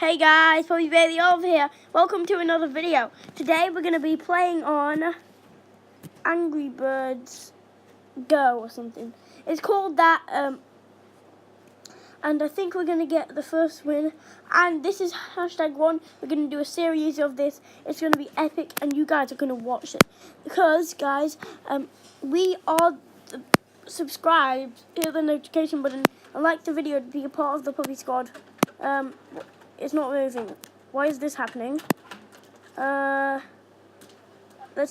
Hey guys, Poppy Bailey over here. Welcome to another video. Today we're going to be playing on Angry Birds Go or something. It's called that, and I think we're going to get the first win. And this is #1. We're going to do a series of this. It's going to be epic and you guys are going to watch it. Because, guys, we are subscribed, hit the notification button, and like the video to be a part of the Puppy Squad. It's not moving. Why is this happening? Let's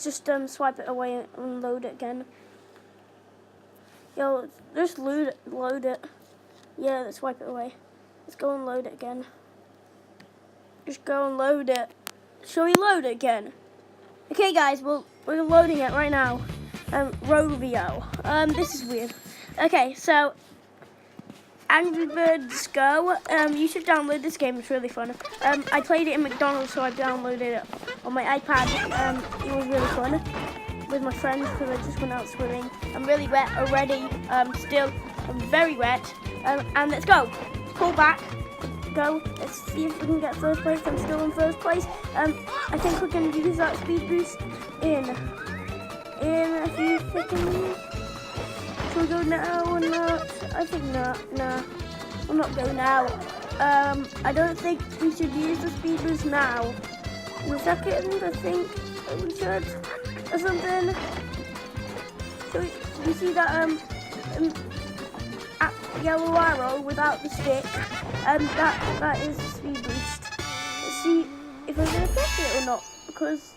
just swipe it away and load it again. Yo, just load it. Yeah, let's swipe it away. Let's go and load it again. Just go and load it. Shall we load it again? Okay, guys, we're loading it right now. Rovio. This is weird. Okay, so Angry Birds Go. You should download this game. It's really fun. I played it in McDonald's, so I downloaded it on my iPad. It was really fun with my friends because I just went out swimming. I'm really wet already. Still, I'm very wet. And let's go. Pull back. Go. Let's see if we can get first place. I'm still in first place. I think we can use that speed boost in a few seconds. Should we go now or not? I think not. Nah, we'll not go now. I don't think we should use the speed boost now. In a second, I think we should, or something. So you see that yellow arrow without the stick? That is the speed boost. Let's see if I'm gonna press it or not, because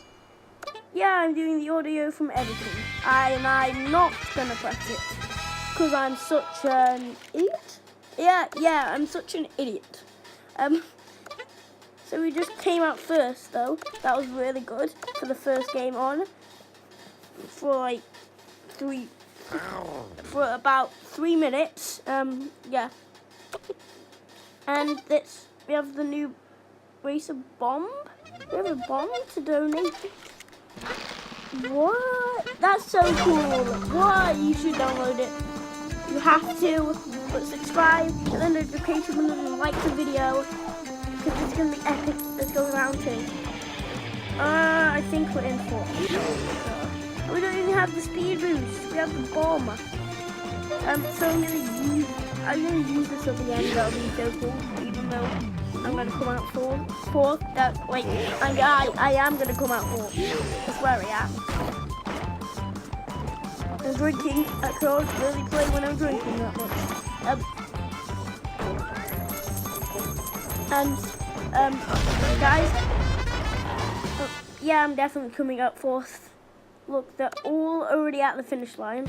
yeah, I'm doing the audio from editing, and I'm not gonna press it. Because I'm such an idiot? Yeah, I'm such an idiot. So we just came out first, though. That was really good for the first game on. For about 3 minutes. Yeah. And we have the new Racer Bomb. We have a bomb to donate. What? That's so cool. What? You should download it. You have to, but subscribe, and then notification button, and like the video, because it's going to be epic. Let's go round 2. I think we're in 4. We don't even have the speed boost. We have the bomb. So I'm going to use this at the end. That'll be so cool, even though I'm going to come out 4th. Wait, I am going to come out 4th. That's where I am. I'm drinking. I can't really play when I'm drinking that much. Guys, yeah, I'm definitely coming up 4th. Look, they're all already at the finish line.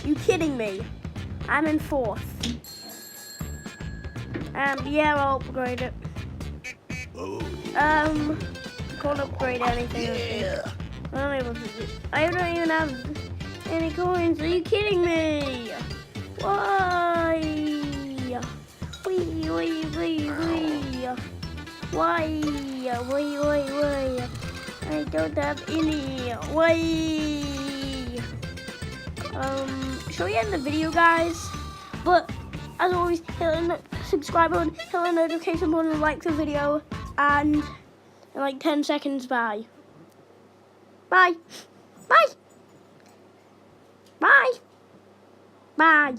You kidding me? I'm in 4th. Yeah, I'll upgrade it. Can't upgrade anything. I don't even have any coins. Are you kidding me? Why? Wee. Why? I don't have any. Why? Shall we end the video, guys? But as always, hit the subscribe button, hit the notification button, and like the video, and in like 10 seconds, bye. Bye. Bye.